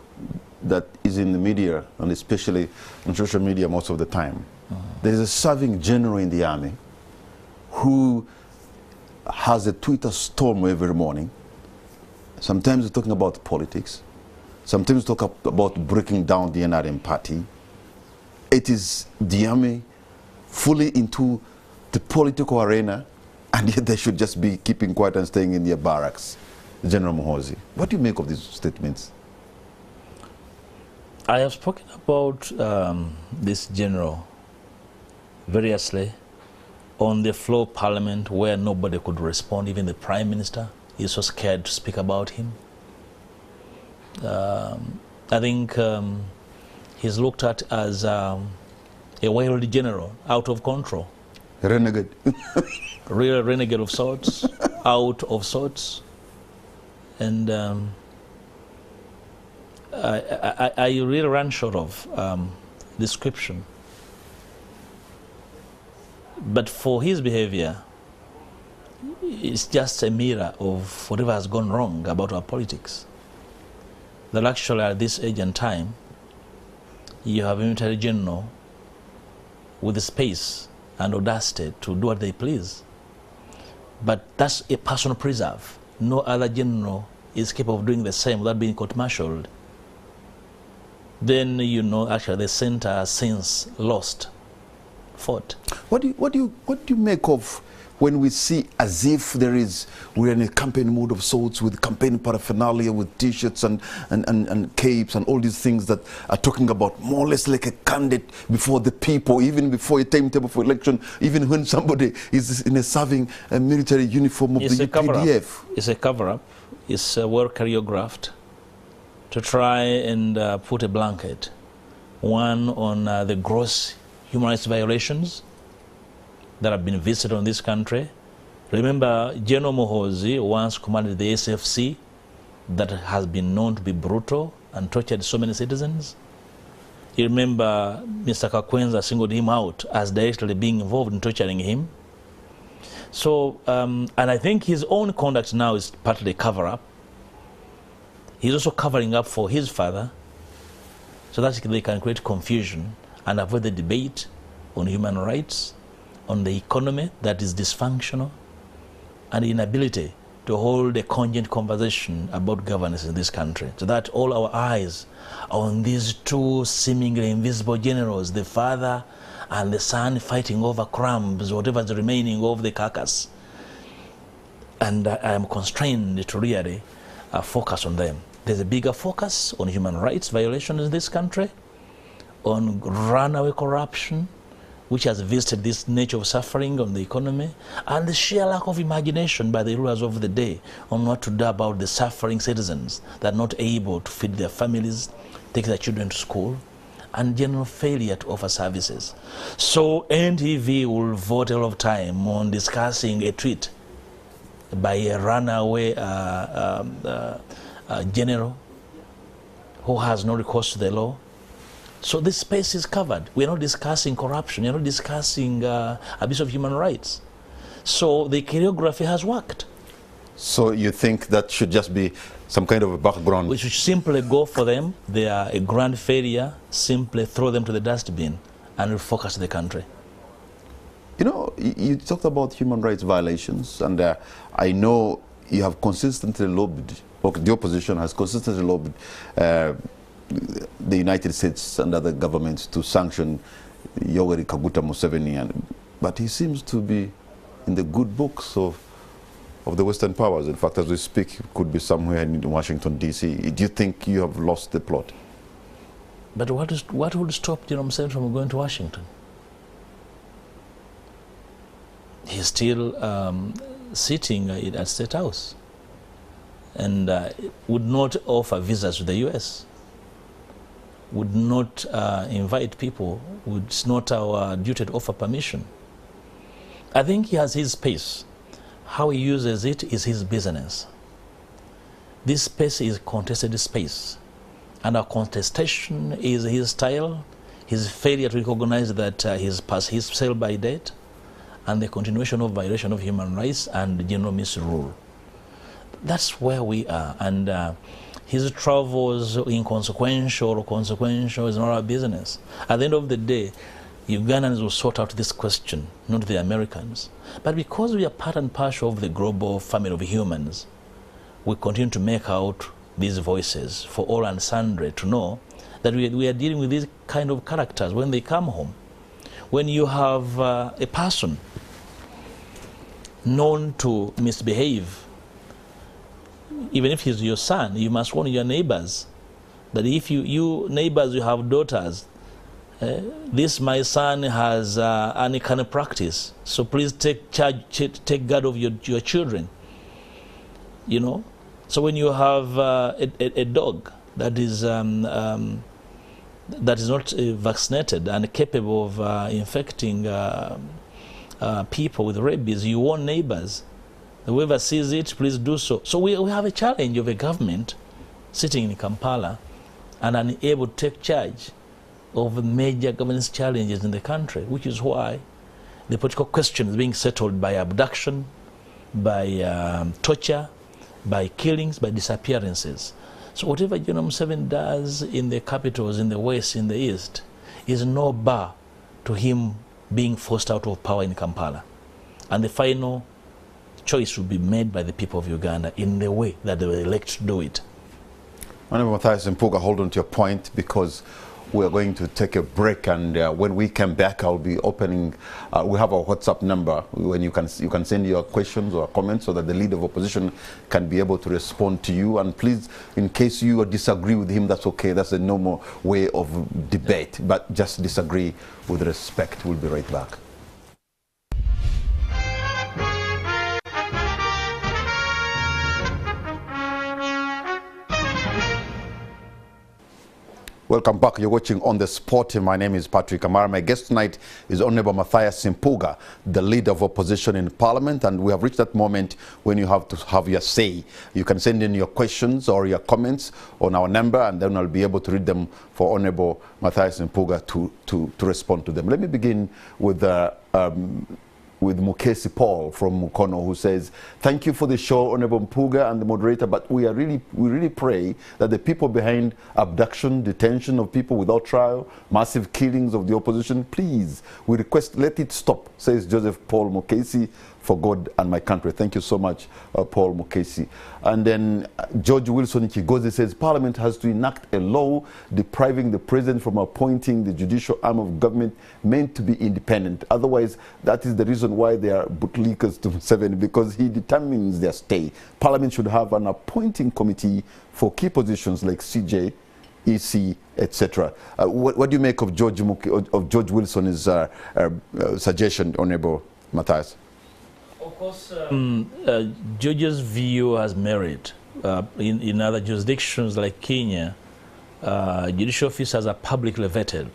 that is in the media, and especially on social media most of the time. There is a serving general in the army who has a Twitter storm every morning. Sometimes we're talking about politics. Sometimes we talk about breaking down the NRM party. It is the army fully into the political arena, and yet they should just be keeping quiet and staying in their barracks. General Muhoozi, what do you make of these statements? I have spoken about this general variously on the floor of parliament where nobody could respond, even the prime minister is so scared to speak about him. I think he's looked at as a wild general, out of control. Renegade. Real renegade of sorts, out of sorts. And I really ran short of description. But for his behavior, it's just a mirror of whatever has gone wrong about our politics. That actually at this age and time, you have a military general with the space and audacity to do what they please. But that's a personal preserve. No other general is capable of doing the same without being court-martialed. Then you know actually the center has since lost, fought. What do you make of when we see as if we're in a campaign mode of sorts with campaign paraphernalia, with t-shirts and capes and all these things that are talking about more or less like a candidate before the people, even before a timetable for election, even when somebody is in a serving military uniform of the UPDF? It's a cover-up. It's well choreographed to try and put a blanket, one on the gross human rights violations that have been visited on this country. Remember, General Muhoozi once commanded the SFC that has been known to be brutal and tortured so many citizens. You remember Mr. Kakwenza singled him out as directly being involved in torturing him. So, and I think his own conduct now is partly cover-up. He's also covering up for his father so that they can create confusion and avoid the debate on human rights, on the economy that is dysfunctional, and the inability to hold a cogent conversation about governance in this country. So that all our eyes are on these two seemingly invisible generals, the father and the son, fighting over crumbs, whatever is remaining of the carcass. And I am constrained to really focus on them. There's a bigger focus on human rights violations in this country, on runaway corruption, which has visited this nature of suffering on the economy, and the sheer lack of imagination by the rulers of the day on what to do about the suffering citizens that are not able to feed their families, take their children to school, and general failure to offer services. So NTV will vote a lot of time on discussing a tweet by a runaway general who has no recourse to the law. So this space is covered. We're not discussing corruption. We're not discussing abuse of human rights. So the choreography has worked. So you think that should just be some kind of a background? We should simply go for them. They are a grand failure. Simply throw them to the dustbin and refocus the country. You know, you talked about human rights violations, and I know you have consistently lobbied, or the opposition has consistently lobbied the United States and other governments to sanction Yoweri Kaguta Museveni, but he seems to be in the good books of the Western powers. In fact, as we speak, he could be somewhere in Washington, D.C. Do you think you have lost the plot? But what would stop General Museveni from going to Washington? He's still sitting at State House and would not offer visas to the US, would not invite people, it's not our duty to offer permission. I think he has his space. How he uses it is his business. This space is contested space, and our contestation is his style, his failure to recognize that he's passed his sell-by date, and the continuation of violation of human rights and general misrule. That's where we are, and his travels inconsequential or consequential is not our business. At the end of the day, Ugandans will sort out this question, not the Americans. But because we are part and parcel of the global family of humans, we continue to make out these voices for all and sundry to know that we are dealing with these kind of characters when they come home. When you have a person known to misbehave, even if he's your son, you must warn your neighbors that if you neighbors, you have daughters, this my son has any kind of practice, so please take charge, take guard of your children. You know, so when you have a dog that is not vaccinated and capable of infecting people with rabies, you warn neighbors. Whoever sees it, please do so. So we have a challenge of a government sitting in Kampala and unable to take charge of major governance challenges in the country, which is why the political question is being settled by abduction, by torture, by killings, by disappearances. So whatever General Museveni does in the capitals, in the west, in the east, is no bar to him being forced out of power in Kampala. And the final choice will be made by the people of Uganda in the way that they will elect to do it. Honorable Matthias Mpuuga, hold on to your point, because we're going to take a break, and when we come back, I'll be opening, we have our WhatsApp number when you can send your questions or comments so that the leader of opposition can be able to respond to you. And please, in case you disagree with him, that's okay. That's a normal way of debate, but just disagree with respect. We'll be right back. Welcome back. You're watching On the Spot. My name is Patrick Amara. My guest tonight is Honorable Matthias Mpuuga, the leader of opposition in Parliament, and we have reached that moment when you have to have your say. You can send in your questions or your comments on our number, and then I'll be able to read them for Honorable Matthias Mpuuga to respond to them. Let me begin with Mukesi Paul from Mukono, who says, thank you for the show, Honorable Mpuuga and the moderator, but we really pray that the people behind abduction, detention of people without trial, massive killings of the opposition, please, we request, let it stop, says Joseph Paul Mukesi, for God and my country. Thank you so much, Paul Mukesi. And then George Wilson Kigozi says, Parliament has to enact a law depriving the president from appointing the judicial arm of government meant to be independent. Otherwise, that is the reason why they are bootlickers to Museveni, because he determines their stay. Parliament should have an appointing committee for key positions like CJ, EC, etc. What do you make of George Wilson's suggestion, Honorable Matthias? Of course, George's view has merit. In other jurisdictions like Kenya, judicial officers are publicly vetted,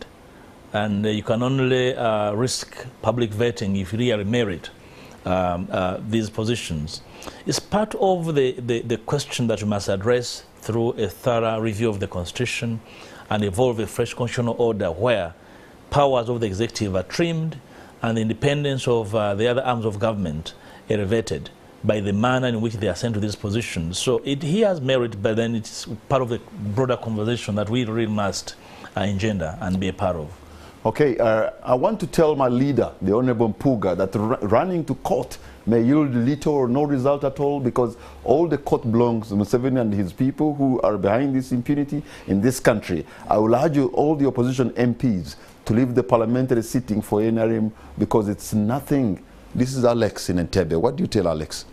and you can only risk public vetting if you really merit these positions. It's part of the question that we must address through a thorough review of the Constitution and evolve a fresh constitutional order where powers of the executive are trimmed and the independence of the other arms of government elevated by the manner in which they are sent to these positions. So he has merit, but then it's part of the broader conversation that we really must engender and be a part of. Okay, I want to tell my leader, the Honorable Mpuuga, that running to court may yield little or no result at all, because all the court belongs to Museveni and his people who are behind this impunity in this country. I will urge all the opposition MPs to leave the parliamentary sitting for NRM, because it's nothing. This is Alex in Entebbe. What do you tell Alex?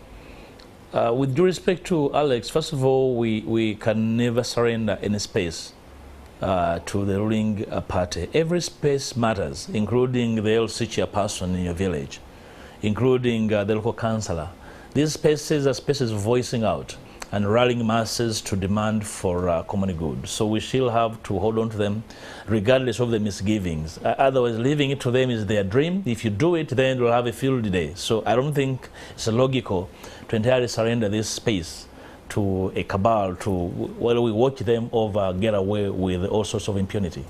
With due respect to Alex, first of all, we can never surrender any space to the ruling party. Every space matters, including the LC chairperson in your village, including the local councillor, These spaces are spaces voicing out and rallying masses to demand for common good. So we still have to hold on to them regardless of the misgivings. Otherwise, leaving it to them is their dream. If you do it, then you'll have a field day. So I don't think it's logical to entirely surrender this space to a cabal to, while we watch them get away with all sorts of impunity.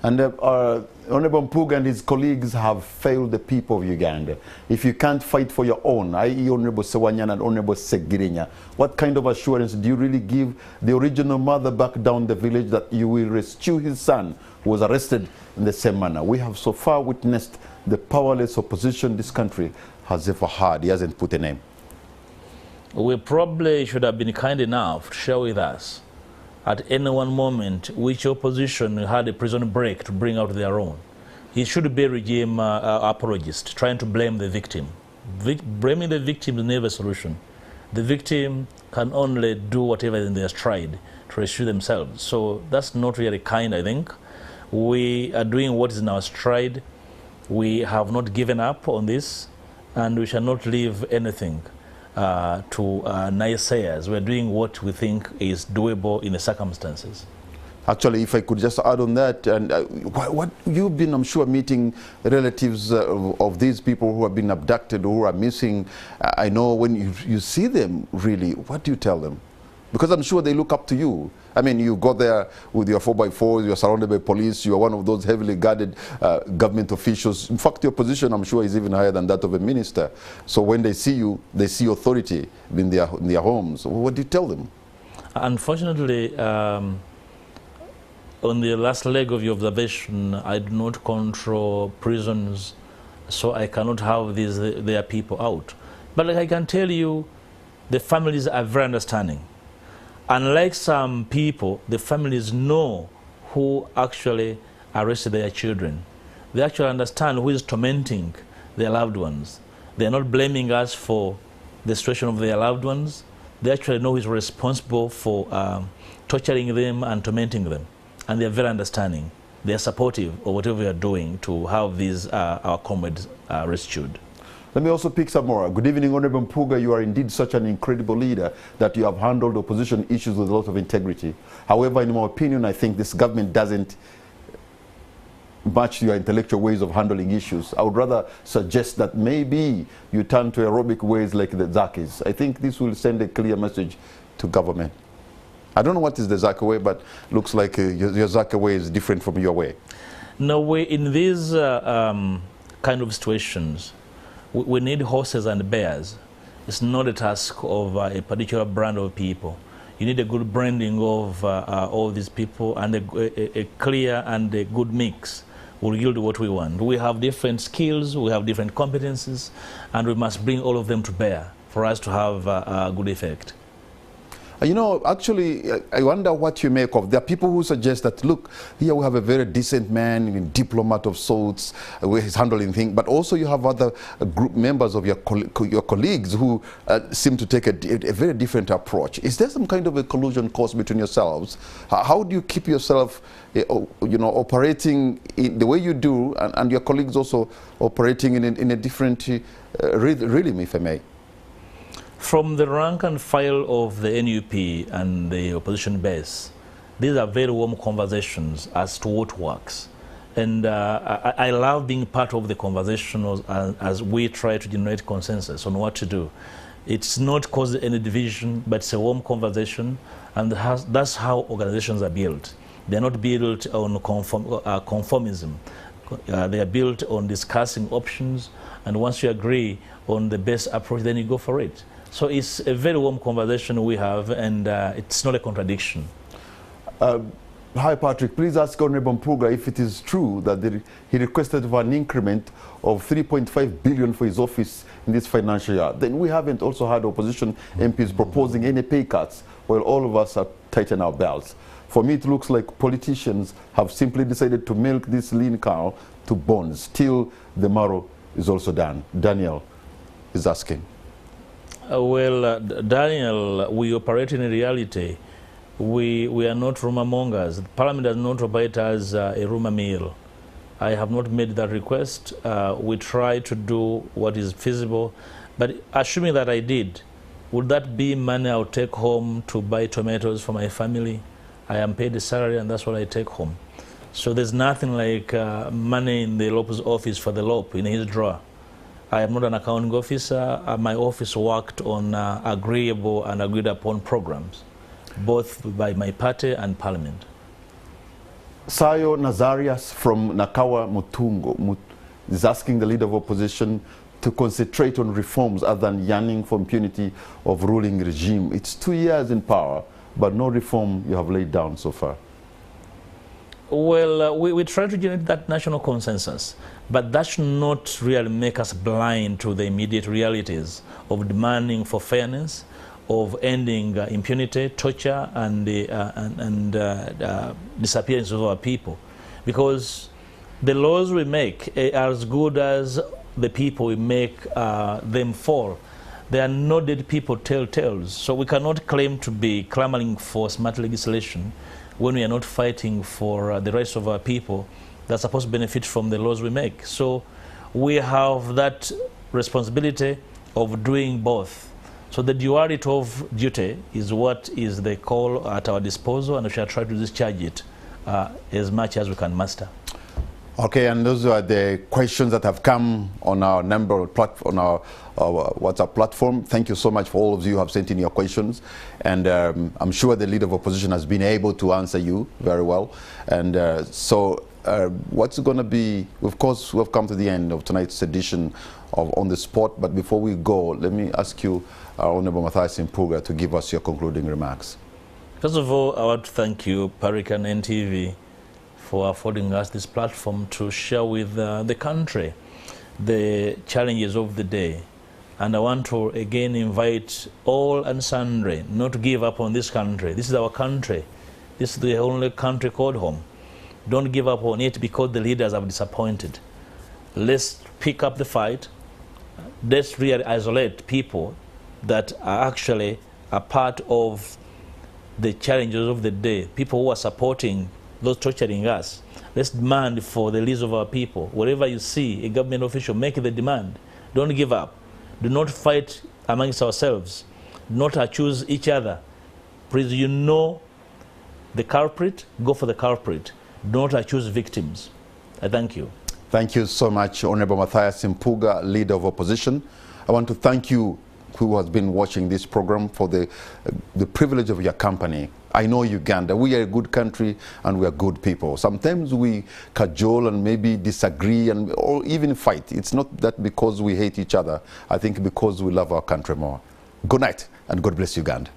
And Honorable Mpuuga and his colleagues have failed the people of Uganda. If you can't fight for your own, i.e. Honorable Sewanyana and Honorable Segirinya, what kind of assurance do you really give the original mother back down the village that you will rescue his son who was arrested in the same manner? We have so far witnessed the powerless opposition this country has ever had. He hasn't put a name. We probably should have been kind enough to share with us at any one moment which opposition had a prison break to bring out their own. He should be a regime apologist, trying to blame the victim. Blaming the victim is never a solution. The victim can only do whatever in their stride to rescue themselves. So that's not really kind, I think. We are doing what is in our stride. We have not given up on this, and we shall not leave anything to naysayers. We're doing what we think is doable in the circumstances. Actually, if I could just add on that, and what you've been, I'm sure, meeting relatives of these people who have been abducted or who are missing. I know when you see them, really, what do you tell them? Because I'm sure they look up to you. I mean, you go there with your 4x4s, you're surrounded by police, you're one of those heavily guarded government officials. In fact, your position, I'm sure, is even higher than that of a minister. So when they see you, they see authority in their homes. What do you tell them? Unfortunately, on the last leg of your observation, I do not control prisons, so I cannot have their people out. But like I can tell you, the families are very understanding. Unlike some people, the families know who actually arrested their children. They actually understand who is tormenting their loved ones. They are not blaming us for the situation of their loved ones. They actually know who is responsible for torturing them and tormenting them. And they are very understanding. They are supportive of whatever we are doing to have these our comrades rescued. Let me also pick some more. Good evening, Honorable Mpuuga. You are indeed such an incredible leader that you have handled opposition issues with a lot of integrity. However, in my opinion, I think this government doesn't match your intellectual ways of handling issues. I would rather suggest that maybe you turn to aerobic ways like the Zaakes. I think this will send a clear message to government. I don't know what is the Zaake way, but looks like your Zaake way is different from your way. No, in these kind of situations, we need horses and bears. It's not a task of a particular brand of people. You need a good branding of all these people, and a clear and a good mix will yield what we want. We have different skills, we have different competencies, and we must bring all of them to bear for us to have a good effect. You know, actually, I wonder what you make of. There are people who suggest that, look, here we have a very decent man, a diplomat of sorts, where he's handling things, but also you have other group members of your colleagues who seem to take a very different approach. Is there some kind of a collusion cause between yourselves? How do you keep yourself, you know, operating in the way you do, and your colleagues also operating in a different rhythm, if I may? From the rank and file of the NUP and the opposition base, these are very warm conversations as to what works. And I love being part of the conversation as we try to generate consensus on what to do. It's not causing any division, but it's a warm conversation, and that's how organizations are built. They're not built on conformism. They are built on discussing options, and once you agree on the best approach, then you go for it. So it's a very warm conversation we have, and it's not a contradiction. Hi, Patrick. Please ask Honorable Mpuuga if it is true that he requested for an increment of 3.5 billion for his office in this financial year. Then we haven't also had opposition MPs proposing any pay cuts, while all of us are tightening our belts. For me, it looks like politicians have simply decided to milk this lean cow to bones till the marrow is also done. Daniel is asking. Daniel, we operate in a reality. We are not rumor mongers. Parliament does not operate as a rumor mill. I have not made that request. We try to do what is feasible, But assuming that I did, would that be money I would take home to buy tomatoes for my family? I am paid a salary and that's what I take home. So there's nothing like money in the LOP's office for the LOP in his drawer. I am not an accounting officer. My office worked on agreeable and agreed upon programs, both by my party and parliament. Sayo Nazarias from Nakawa Mutungo is asking the leader of opposition to concentrate on reforms other than yearning for impunity of ruling regime. It's 2 years in power, but no reform you have laid down so far. Well, we try to generate that national consensus, but that should not really make us blind to the immediate realities of demanding for fairness, of ending impunity, torture, and disappearance of our people. Because the laws we make are as good as the people we make them fall. They are not dead people tell tales. So we cannot claim to be clamoring for smart legislation when we are not fighting for the rights of our people that are supposed to benefit from the laws we make. So we have that responsibility of doing both. So the duality of duty is what is the call at our disposal, and we shall try to discharge it as much as we can master. Okay, and those are the questions that have come on our on our WhatsApp platform. Thank you so much for all of you who have sent in your questions, and I'm sure the leader of opposition has been able to answer you very well. And what's going to be, of course, we've come to the end of tonight's edition of On the Spot, but before we go, let me ask you, Honorable Matthias Mpuuga, to give us your concluding remarks. First of all, I want to thank you, Parik and NTV, for affording us this platform to share with the country the challenges of the day. And I want to again invite all and sundry not to give up on this country. This is our country. This is the only country called home. Don't give up on it because the leaders have disappointed. Let's pick up the fight. Let's really isolate people that are actually a part of the challenges of the day, people who are supporting those torturing us. Let's demand for the release of our people. Wherever you see a government official, make the demand. Don't give up. Do not fight amongst ourselves. Do not accuse each other. Please, you know the culprit, go for the culprit. Do not accuse victims. I thank you. Thank you so much, Honorable Matthias Mpuuga, leader of opposition. I want to thank you who has been watching this program for the privilege of your company. I know Uganda, we are a good country and we are good people. Sometimes we cajole and maybe disagree or even fight. It's not that because we hate each other. I think because we love our country more. Good night and God bless Uganda.